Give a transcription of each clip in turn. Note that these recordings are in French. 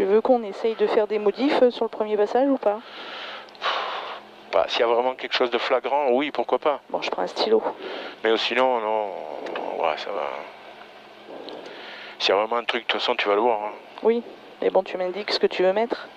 Tu veux qu'on essaye de faire des modifs sur le premier passage ou pas? Bah, s'il y a vraiment quelque chose de flagrant, oui, pourquoi pas. Bon, je prends un stylo. Mais sinon, non, ouais, ça va. S'il y a vraiment un truc, de toute façon, tu vas le voir. Hein. Oui, mais bon, tu m'indiques ce que tu veux mettre.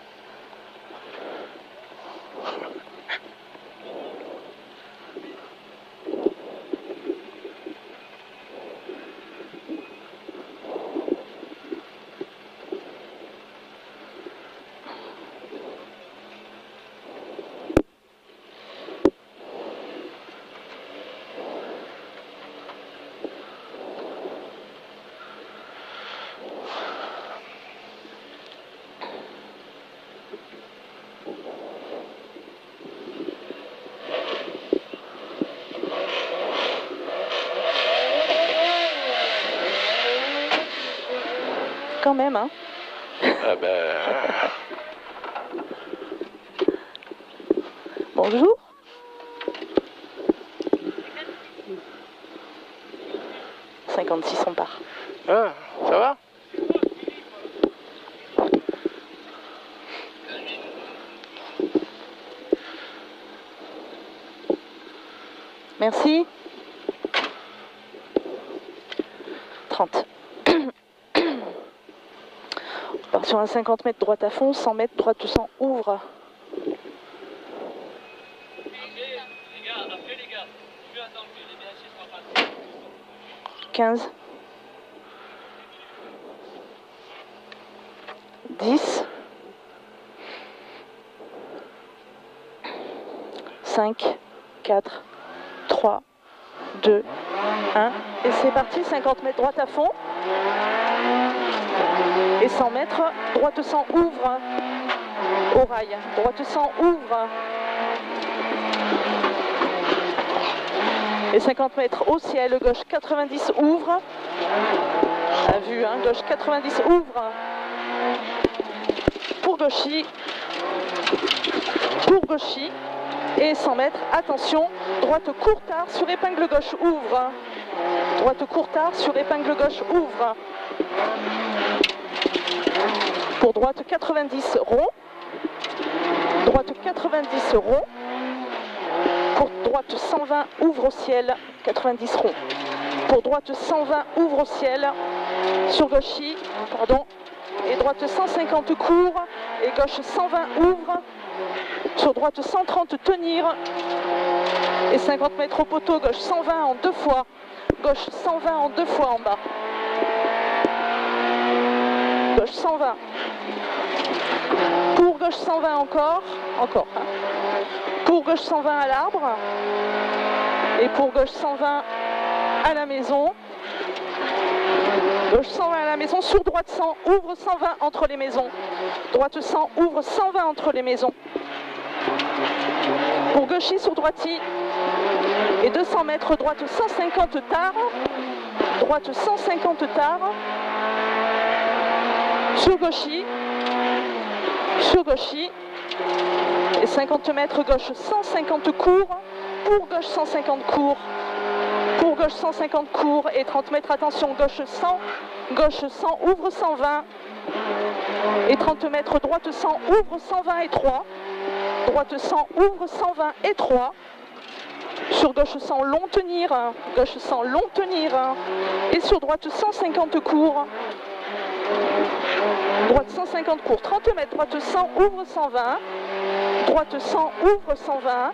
Quand même, hein. Ah ben... Bonjour. « 56 on part. Ah, ça va? Merci. 30. On part sur un 50 mètres droite à fond, 100 mètres droite de 100, ouvre. 15. 10. 5. 4. 3. 2. 1. Et c'est parti, 50 mètres droite à fond. Et 100 mètres, droite 100, ouvre. Au rail. Droite 100, ouvre. Et 50 mètres au ciel, gauche 90, ouvre. À vue, hein, gauche 90, ouvre. Pour gauchy. Pour gauchy. Et 100 mètres, attention, droite court-tard sur épingle gauche, ouvre. Droite court-tard sur épingle gauche, ouvre. Pour droite 90, rond. Droite 90, rond. Pour droite 120, ouvre au ciel, 90 rond. Pour droite 120, ouvre au ciel, sur gauchy, pardon. Et droite 150, court. Et gauche 120, ouvre. Sur droite 130, tenir. Et 50 mètres au poteau, gauche 120 en 2 fois. Gauche 120 en 2 fois en bas. Gauche 120. Pour gauche 120 encore. Encore. Hein. Pour gauche 120 à l'arbre. Et pour gauche 120 à la maison. Gauche 120 à la maison. Sur droite 100, ouvre 120 entre les maisons. Droite 100, ouvre 120 entre les maisons. Pour gauchy sur droiti. Et 200 mètres, droite 150 tard. Droite 150 tard. Sur gauchy. Sur gauchy. Et 50 mètres, gauche 150 court. Pour gauche 150 court. Pour gauche 150 court. Et 30 mètres, attention, gauche 100. Gauche 100, ouvre 120. Et 30 mètres, droite 100, ouvre 120 et 3. Droite 100, ouvre 120 et 3. Sur gauche 100, long tenir. Gauche 100, long tenir. Et sur droite 150 court. Droite 150 court. 30 mètres, droite 100, ouvre 120. Droite 100, ouvre 120.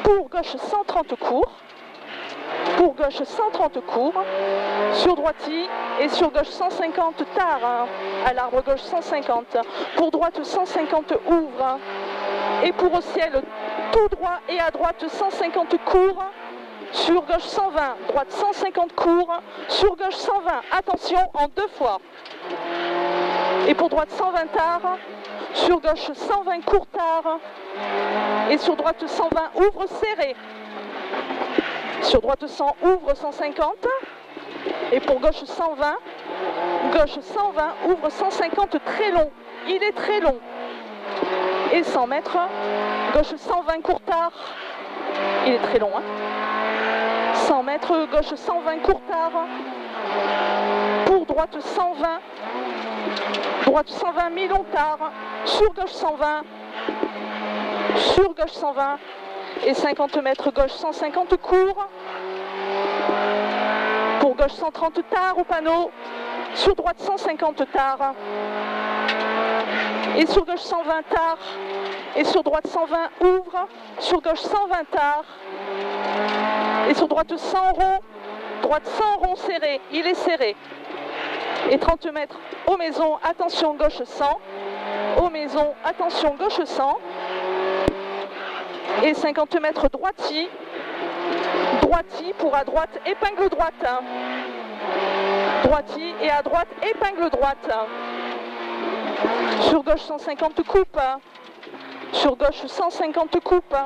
Pour gauche 130 court. Pour gauche 130 court. Sur droiti. Et sur gauche 150 tard. À l'arbre gauche 150. Pour droite 150 ouvre. Et pour au ciel tout droit et à droite 150 court. Sur gauche 120. Droite 150 court. Sur gauche 120. Attention en 2 fois. Et pour droite 120 tard. Sur gauche 120 court tard. Et sur droite 120 ouvre serré. Sur droite 100 ouvre 150. Et pour gauche 120. Gauche 120 ouvre 150 très long. Il est très long. Et 100 mètres. Gauche 120 court tard. Il est très long. Hein. 100 mètres. Gauche 120 court tard. Pour droite. droite 120. Droite 120, mi-long tard. Sur gauche 120. Sur gauche 120. Et 50 mètres gauche 150 court. Pour gauche 130 tard au panneau. Sur droite 150 tard. Et sur gauche 120 tard. Et sur droite 120 ouvre. Sur gauche 120 tard. Et sur droite 100 rond. Droite 100 rond serré. Il est serré. Et 30 mètres aux maisons. Attention gauche 100. Aux maisons. Attention gauche 100. Et 50 mètres droiti. Droiti pour à droite. Épingle droite. Droiti et à droite. Épingle droite. Sur gauche 150 coupe. Sur gauche 150 coupe.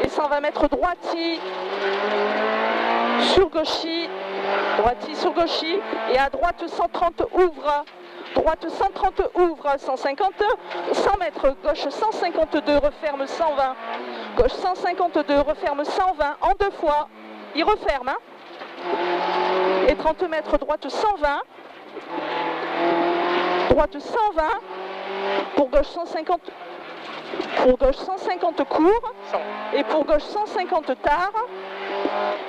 Et 120 mètres droiti. Sur gauchi. Droiti sur gauchi. Et à droite 130 ouvre. Droite 130 ouvre. 150. 100 mètres. Gauche 152 referme 120. Gauche 152 referme 120 en deux fois. Il referme. Hein. Et 30 mètres droite 120. Droite 120. Pour gauche 150. Pour gauche 150 court. Et pour gauche 150 tard.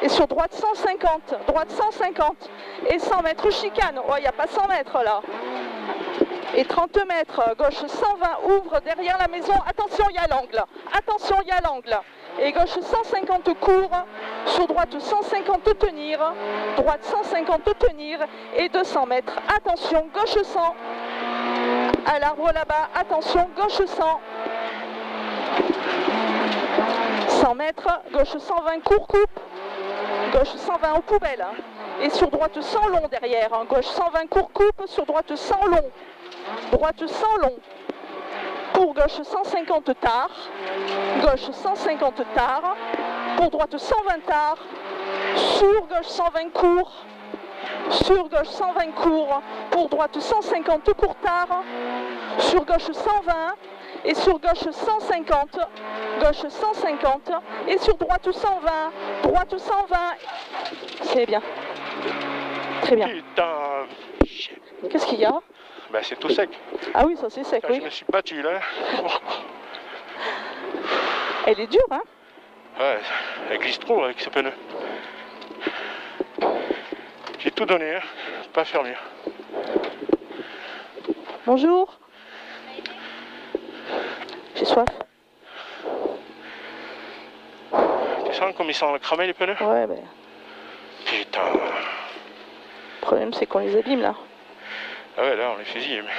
Et sur droite 150. Droite 150. Et 100 mètres chicane. Oh, il n'y a pas 100 mètres là. Et 30 mètres. Gauche 120 ouvre derrière la maison. Attention, il y a l'angle. Attention, il y a l'angle. Et gauche 150 court. Sur droite 150 tenir. Droite 150 tenir. Et 200 mètres. Attention, gauche 100. À l'arbre là-bas. Attention, gauche 100. 100 mètres. Gauche 120 court coupe. Gauche 120 aux poubelles. Et sur droite 100 long derrière. Gauche 120 court coupe. Sur droite 100 long. Droite 100 long. Pour gauche 150 tard. Gauche 150 tard. Pour droite 120 tard. Sur gauche 120 court. Sur gauche 120 court. Pour droite 150 court tard. Sur gauche 120. Et sur gauche 150. Gauche 150. Et sur droite 120. Droite 120. C'est bien. Très bien. Putain. Qu'est-ce qu'il y a? Bah c'est tout sec. Ah oui, ça c'est sec, oui. Je me suis battu là. Elle est dure, hein? Ouais, elle glisse trop avec ce pneu. J'ai tout donné, hein. Pas faire mieux. Bonjour. J'ai soif. Tu sens comme ils sont cramés les pneus? Ouais, ben. Putain. Le problème c'est qu'on les abîme là. Ah ouais, là on les fusille. Mais...